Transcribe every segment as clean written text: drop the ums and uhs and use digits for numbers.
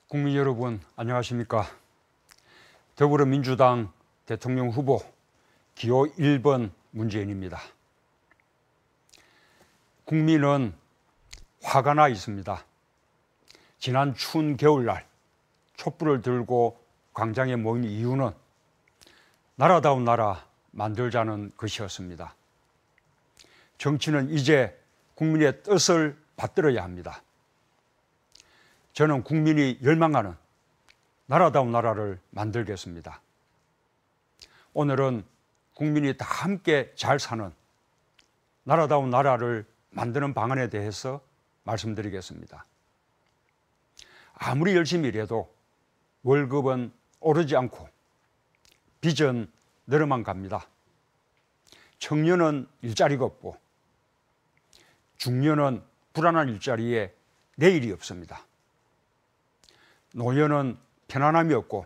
국민 여러분, 안녕하십니까? 더불어민주당 대통령 후보 기호 1번 문재인입니다. 국민은 화가 나 있습니다. 지난 추운 겨울날 촛불을 들고 광장에 모인 이유는 나라다운 나라 만들자는 것이었습니다. 정치는 이제 국민의 뜻을 받들어야 합니다. 저는 국민이 열망하는 나라다운 나라를 만들겠습니다. 오늘은 국민이 다 함께 잘 사는 나라다운 나라를 만드는 방안에 대해서 말씀드리겠습니다. 아무리 열심히 일해도 월급은 오르지 않고 빚은 늘어만 갑니다. 청년은 일자리가 없고 중년은 불안한 일자리에 내일이 없습니다. 노년은 편안함이 없고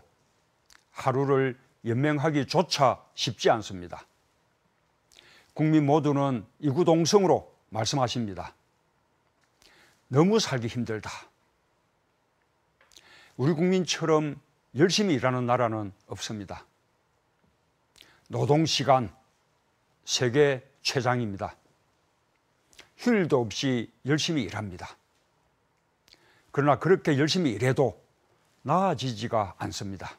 하루를 연명하기조차 쉽지 않습니다. 국민 모두는 이구동성으로 말씀하십니다. 너무 살기 힘들다. 우리 국민처럼 열심히 일하는 나라는 없습니다. 노동시간 세계 최장입니다. 휴일도 없이 열심히 일합니다. 그러나 그렇게 열심히 일해도 나아지지가 않습니다.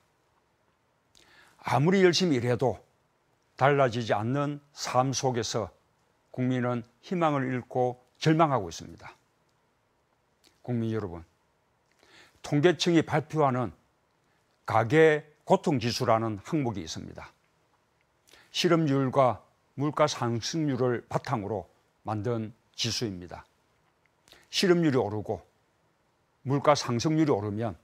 아무리 열심히 일해도 달라지지 않는 삶 속에서 국민은 희망을 잃고 절망하고 있습니다. 국민 여러분, 통계청이 발표하는 가계 고통지수라는 항목이 있습니다. 실업률과 물가 상승률을 바탕으로 만든 지수입니다. 실업률이 오르고 물가 상승률이 오르면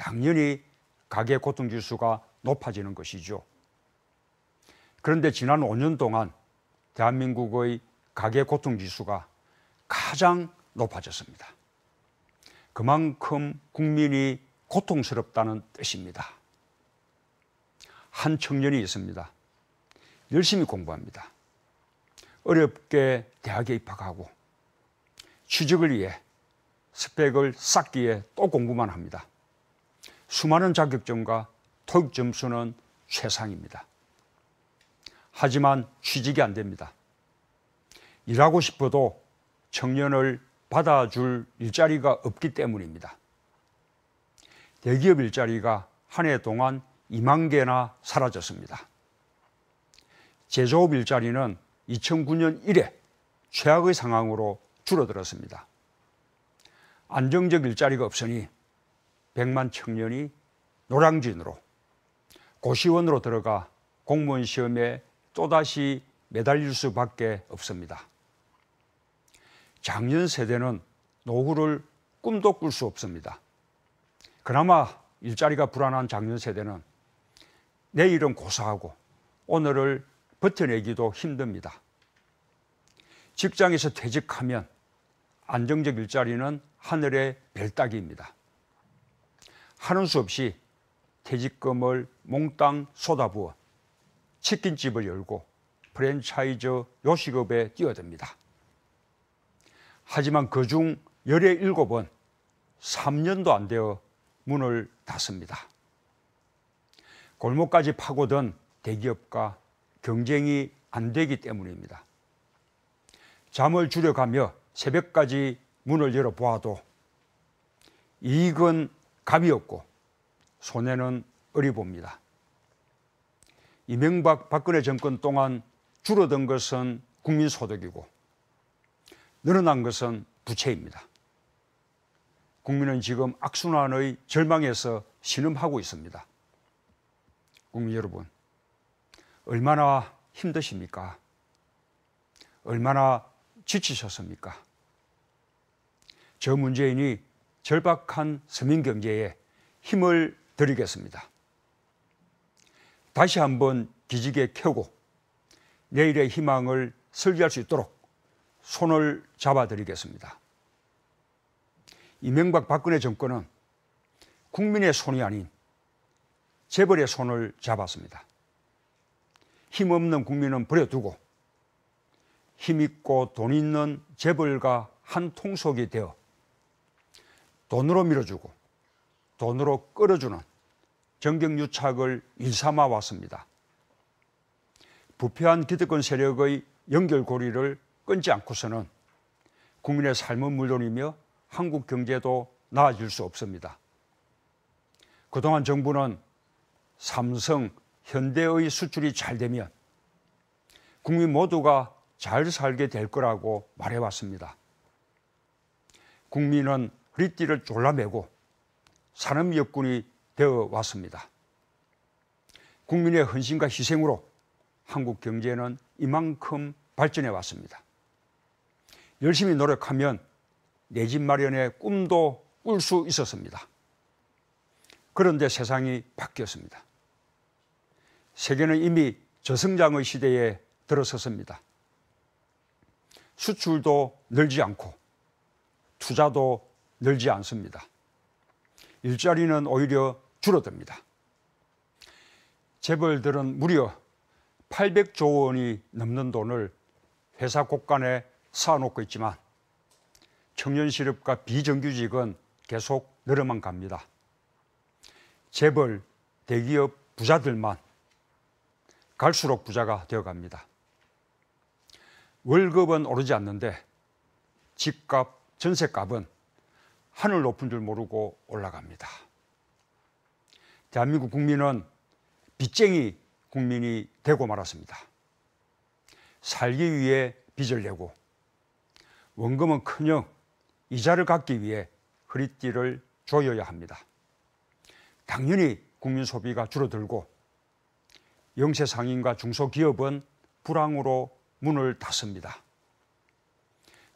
당연히 가계 고통지수가 높아지는 것이죠. 그런데 지난 5년 동안 대한민국의 가계 고통지수가 가장 높아졌습니다. 그만큼 국민이 고통스럽다는 뜻입니다. 한 청년이 있습니다. 열심히 공부합니다. 어렵게 대학에 입학하고 취직을 위해 스펙을 쌓기 위해 또 공부만 합니다. 수많은 자격증과 토익 점수는 최상입니다. 하지만 취직이 안 됩니다. 일하고 싶어도 청년을 받아줄 일자리가 없기 때문입니다. 대기업 일자리가 한 해 동안 2만 개나 사라졌습니다. 제조업 일자리는 2009년 이래 최악의 상황으로 줄어들었습니다. 안정적 일자리가 없으니 100만 청년이 노량진으로 고시원으로 들어가 공무원 시험에 또다시 매달릴 수밖에 없습니다. 장년 세대는 노후를 꿈도 꿀 수 없습니다. 그나마 일자리가 불안한 장년 세대는 내일은 고사하고 오늘을 버텨내기도 힘듭니다. 직장에서 퇴직하면 안정적 일자리는 하늘의 별 따기입니다. 하는 수 없이 퇴직금을 몽땅 쏟아부어 치킨집을 열고 프랜차이즈 요식업에 뛰어듭니다. 하지만 그중 17은 3년도 안 되어 문을 닫습니다. 골목까지 파고든 대기업과 경쟁이 안 되기 때문입니다. 잠을 줄여가며 새벽까지 문을 열어보아도 이익은 값이 없고 손해는 어리 봅니다. 이명박 박근혜 정권 동안 줄어든 것은 국민소득이고 늘어난 것은 부채입니다. 국민은 지금 악순환의 절망에서 신음하고 있습니다. 국민 여러분, 얼마나 힘드십니까? 얼마나 지치셨습니까? 저 문재인이 절박한 서민경제에 힘을 드리겠습니다. 다시 한번 기지개 켜고 내일의 희망을 설계할 수 있도록 손을 잡아드리겠습니다. 이명박 박근혜 정권은 국민의 손이 아닌 재벌의 손을 잡았습니다. 힘없는 국민은 버려두고 힘있고 돈 있는 재벌과 한 통속이 되어 돈으로 밀어주고 돈으로 끌어주는 정경유착을 일삼아 왔습니다. 부패한 기득권 세력의 연결고리를 끊지 않고서는 국민의 삶은 물론이며 한국 경제도 나아질 수 없습니다. 그동안 정부는 삼성, 현대의 수출이 잘 되면 국민 모두가 잘 살게 될 거라고 말해왔습니다. 국민은 허리띠를 졸라매고 산업역군이 되어 왔습니다. 국민의 헌신과 희생으로 한국 경제는 이만큼 발전해 왔습니다. 열심히 노력하면 내 집 마련의 꿈도 꿀 수 있었습니다. 그런데 세상이 바뀌었습니다. 세계는 이미 저성장의 시대에 들어섰습니다. 수출도 늘지 않고 투자도 늘지 않습니다. 일자리는 오히려 줄어듭니다. 재벌들은 무려 800조 원이 넘는 돈을 회사 곳간에 쌓아놓고 있지만 청년 실업과 비정규직은 계속 늘어만 갑니다. 재벌, 대기업 부자들만 갈수록 부자가 되어갑니다. 월급은 오르지 않는데 집값, 전셋값은 하늘 높은 줄 모르고 올라갑니다. 대한민국 국민은 빚쟁이 국민이 되고 말았습니다. 살기 위해 빚을 내고 원금은커녕 이자를 갚기 위해 허리띠를 조여야 합니다. 당연히 국민 소비가 줄어들고 영세 상인과 중소기업은 불황으로 문을 닫습니다.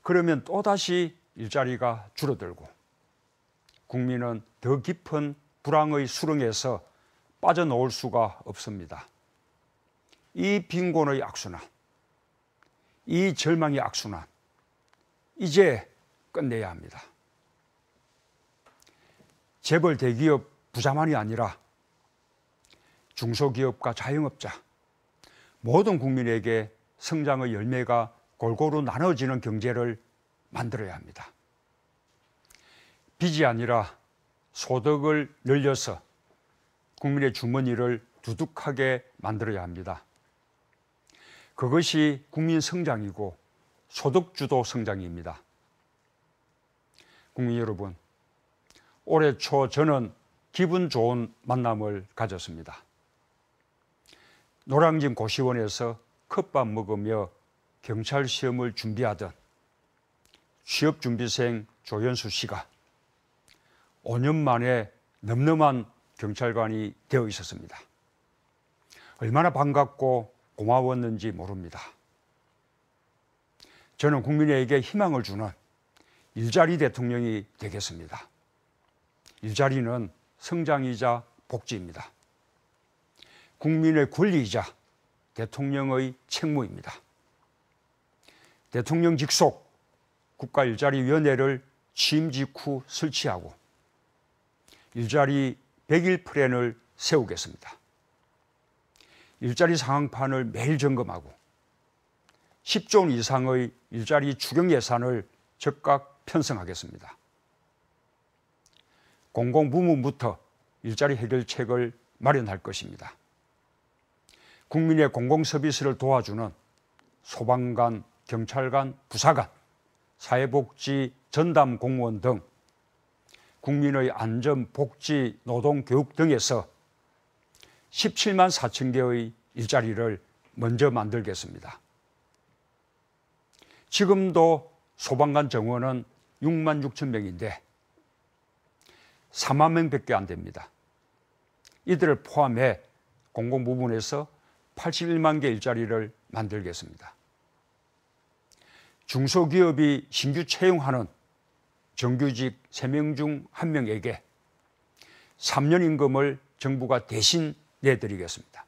그러면 또다시 일자리가 줄어들고 국민은 더 깊은 불황의 수렁에서 빠져나올 수가 없습니다. 이 빈곤의 악순환, 이 절망의 악순환, 이제 끝내야 합니다. 재벌 대기업 부자만이 아니라 중소기업과 자영업자, 모든 국민에게 성장의 열매가 골고루 나눠지는 경제를 만들어야 합니다. 빚이 아니라 소득을 늘려서 국민의 주머니를 두둑하게 만들어야 합니다. 그것이 국민 성장이고 소득주도 성장입니다. 국민 여러분, 올해 초 저는 기분 좋은 만남을 가졌습니다. 노량진 고시원에서 컵밥 먹으며 경찰 시험을 준비하던 취업준비생 조연수 씨가 5년 만에 늠름한 경찰관이 되어 있었습니다. 얼마나 반갑고 고마웠는지 모릅니다. 저는 국민에게 희망을 주는 일자리 대통령이 되겠습니다. 일자리는 성장이자 복지입니다. 국민의 권리이자 대통령의 책무입니다. 대통령 직속 국가일자리위원회를 취임 직후 설치하고 일자리 100일 플랜을 세우겠습니다. 일자리 상황판을 매일 점검하고 10조 원 이상의 일자리 추경 예산을 즉각 편성하겠습니다. 공공부문부터 일자리 해결책을 마련할 것입니다. 국민의 공공서비스를 도와주는 소방관, 경찰관, 부사관, 사회복지 전담 공무원 등 국민의 안전, 복지, 노동, 교육 등에서 17만 4천 개의 일자리를 먼저 만들겠습니다. 지금도 소방관 정원은 6만 6천 명인데 4만 명밖에 안 됩니다. 이들을 포함해 공공부문에서 81만 개 일자리를 만들겠습니다. 중소기업이 신규 채용하는 정규직 3명 중 1명에게 3년 임금을 정부가 대신 내드리겠습니다.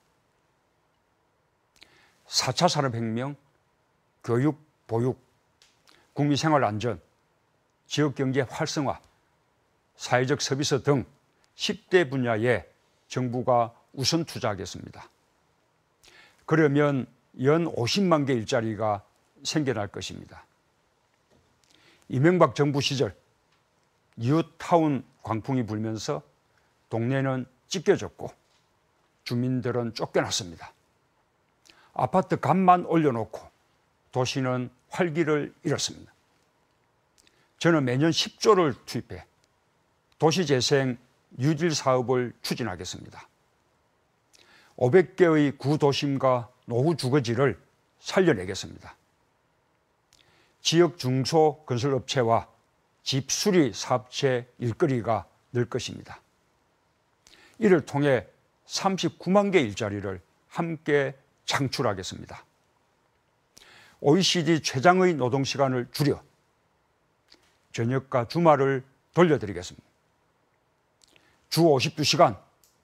4차 산업혁명, 교육, 보육, 국민생활안전, 지역경제 활성화, 사회적 서비스 등 10대 분야에 정부가 우선 투자하겠습니다. 그러면 연 50만 개 일자리가 생겨날 것입니다. 이명박 정부 시절 뉴타운 광풍이 불면서 동네는 찢겨졌고 주민들은 쫓겨났습니다. 아파트 값만 올려놓고 도시는 활기를 잃었습니다. 저는 매년 10조를 투입해 도시재생 뉴딜 사업을 추진하겠습니다. 500개의 구도심과 노후 주거지를 살려내겠습니다. 지역 중소건설업체와 집수리 사업체 일거리가 늘 것입니다. 이를 통해 39만 개 일자리를 함께 창출하겠습니다. OECD 최장의 노동시간을 줄여 저녁과 주말을 돌려드리겠습니다. 주 52시간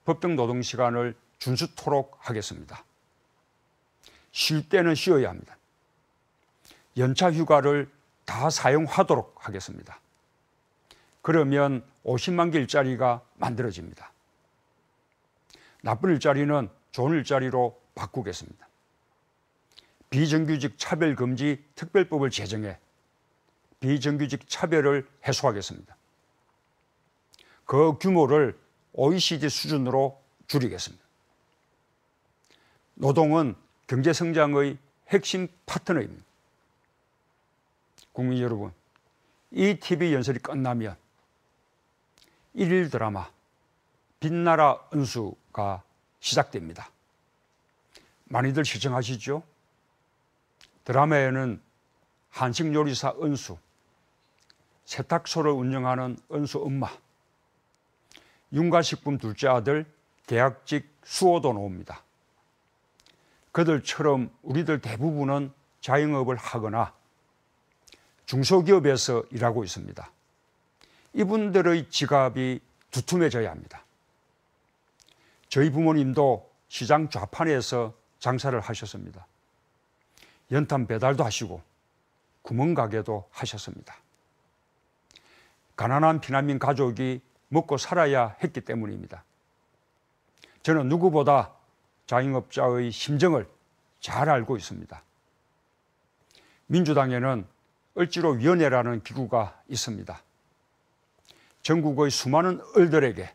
법정 노동시간을 준수토록 하겠습니다. 쉴 때는 쉬어야 합니다. 연차 휴가를 다 사용하도록 하겠습니다. 그러면 50만 개 일자리가 만들어집니다. 나쁜 일자리는 좋은 일자리로 바꾸겠습니다. 비정규직 차별금지 특별법을 제정해 비정규직 차별을 해소하겠습니다. 그 규모를 OECD 수준으로 줄이겠습니다. 노동은 경제성장의 핵심 파트너입니다. 국민 여러분, 이 TV 연설이 끝나면 1일 드라마 빛나라 은수가 시작됩니다. 많이들 시청하시죠? 드라마에는 한식 요리사 은수, 세탁소를 운영하는 은수 엄마, 윤가식품 둘째 아들 계약직 수호도 나옵니다. 그들처럼 우리들 대부분은 자영업을 하거나 중소기업에서 일하고 있습니다. 이분들의 지갑이 두툼해져야 합니다. 저희 부모님도 시장 좌판에서 장사를 하셨습니다. 연탄 배달도 하시고 구멍가게도 하셨습니다. 가난한 피난민 가족이 먹고 살아야 했기 때문입니다. 저는 누구보다 자영업자의 심정을 잘 알고 있습니다. 민주당에는 을지로위원회라는 기구가 있습니다. 전국의 수많은 을들에게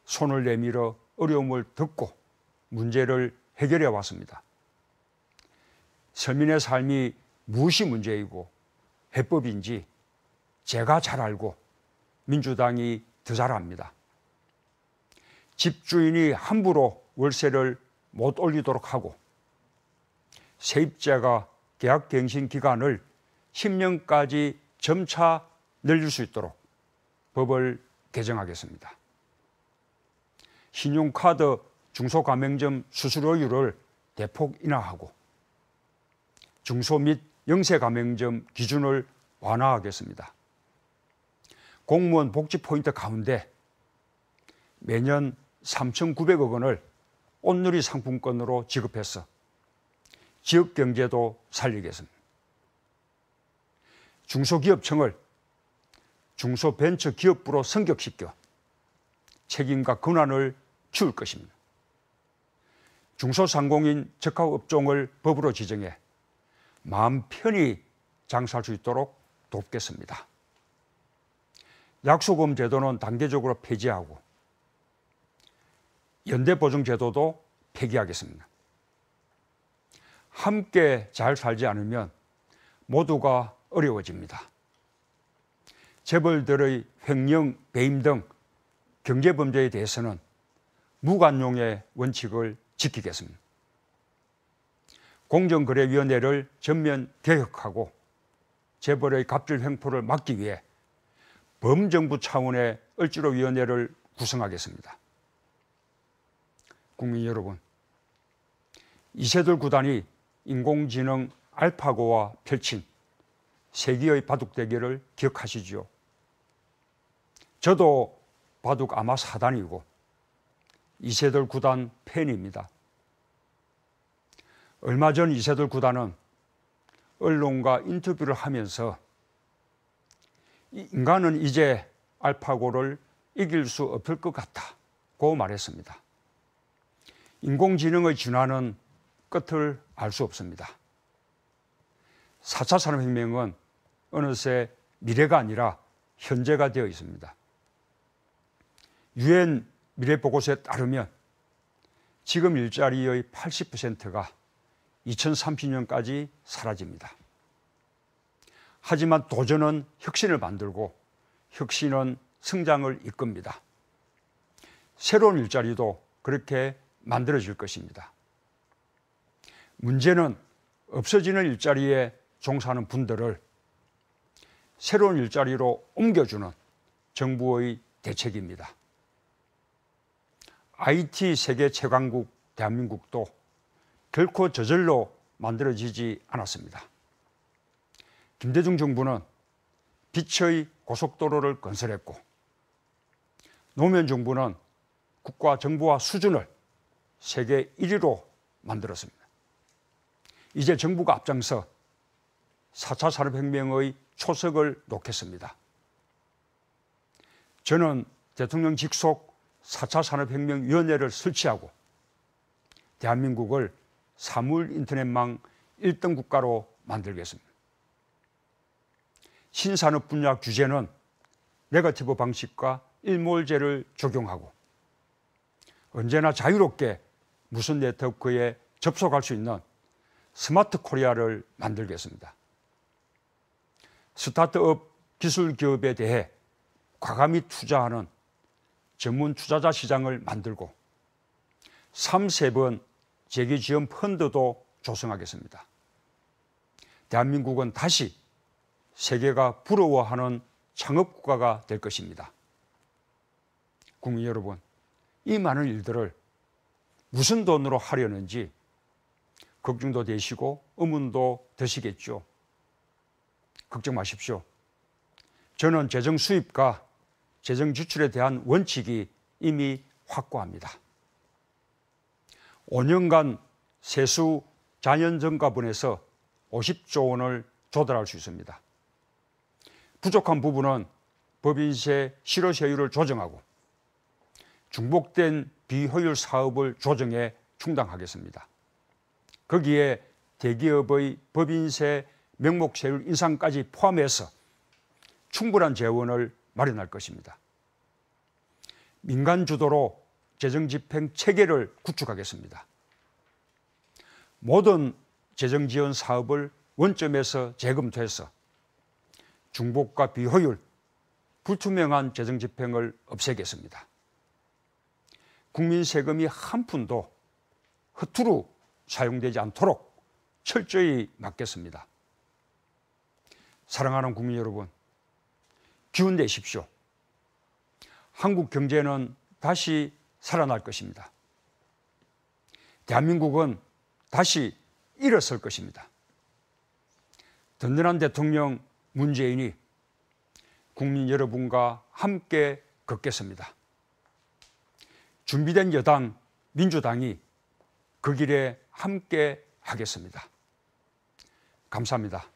손을 내밀어 어려움을 듣고 문제를 해결해 왔습니다. 서민의 삶이 무엇이 문제이고 해법인지 제가 잘 알고 민주당이 더 잘 압니다. 집주인이 함부로 월세를 못 올리도록 하고 세입자가 계약갱신 기간을 10년까지 점차 늘릴 수 있도록 법을 개정하겠습니다. 신용카드 중소가맹점 수수료율을 대폭 인하하고 중소 및 영세가맹점 기준을 완화하겠습니다. 공무원 복지 포인트 가운데 매년 3,900억 원을 온누리 상품권으로 지급해서 지역경제도 살리겠습니다. 중소기업청을 중소벤처기업부로 승격시켜 책임과 권한을 키울 것입니다. 중소상공인 적합업종을 법으로 지정해 마음 편히 장사할 수 있도록 돕겠습니다. 약수금 제도는 단계적으로 폐지하고 연대보증제도도 폐기하겠습니다. 함께 잘 살지 않으면 모두가 어려워집니다. 재벌들의 횡령, 배임 등 경제범죄에 대해서는 무관용의 원칙을 지키겠습니다. 공정거래위원회를 전면 개혁하고 재벌의 갑질 횡포를 막기 위해 범정부 차원의 을지로위원회를 구성하겠습니다. 국민 여러분, 이세돌 구단이 인공지능 알파고와 펼친 세기의 바둑 대결을 기억하시지요? 저도 바둑 아마 4단이고 이세돌 구단 팬입니다. 얼마 전 이세돌 구단은 언론과 인터뷰를 하면서 인간은 이제 알파고를 이길 수 없을 것 같다고 말했습니다. 인공지능의 진화는 끝을 알 수 없습니다. 4차 산업혁명은 어느새 미래가 아니라 현재가 되어 있습니다. 유엔 미래보고서에 따르면 지금 일자리의 80%가 2030년까지 사라집니다. 하지만 도전은 혁신을 만들고 혁신은 성장을 이끕니다. 새로운 일자리도 그렇게 만들어질 것입니다. 문제는 없어지는 일자리에 종사하는 분들을 새로운 일자리로 옮겨주는 정부의 대책입니다. IT 세계 최강국 대한민국도 결코 저절로 만들어지지 않았습니다. 김대중 정부는 빛의 고속도로를 건설했고 노무현 정부는 국가 정부화 수준을 세계 1위로 만들었습니다. 이제 정부가 앞장서 4차 산업혁명의 초석을 놓겠습니다. 저는 대통령 직속 4차 산업혁명위원회를 설치하고 대한민국을 사물 인터넷망 1등 국가로 만들겠습니다. 신산업 분야 규제는 네거티브 방식과 일몰제를 적용하고 언제나 자유롭게 무선 네트워크에 접속할 수 있는 스마트 코리아를 만들겠습니다. 스타트업 기술 기업에 대해 과감히 투자하는 전문 투자자 시장을 만들고 3세번 재기지원 펀드도 조성하겠습니다. 대한민국은 다시 세계가 부러워하는 창업국가가 될 것입니다. 국민 여러분, 이 많은 일들을 무슨 돈으로 하려는지 걱정도 되시고 의문도 드시겠죠. 걱정 마십시오. 저는 재정 수입과 재정 지출에 대한 원칙이 이미 확고합니다. 5년간 세수 자연증가분에서 50조 원을 조달할 수 있습니다. 부족한 부분은 법인세 실효세율을 조정하고 중복된 비효율 사업을 조정해 충당하겠습니다. 거기에 대기업의 법인세 명목세율 인상까지 포함해서 충분한 재원을 마련할 것입니다. 민간 주도로 재정집행 체계를 구축하겠습니다. 모든 재정지원 사업을 원점에서 재검토해서 중복과 비효율, 불투명한 재정집행을 없애겠습니다. 국민 세금이 한 푼도 허투루 사용되지 않도록 철저히 막겠습니다. 사랑하는 국민 여러분, 기운 내십시오. 한국 경제는 다시 살아날 것입니다. 대한민국은 다시 일어설 것입니다. 든든한 대통령 문재인이 국민 여러분과 함께 걷겠습니다. 준비된 여당 민주당이 그 길에 함께 하겠습니다. 감사합니다.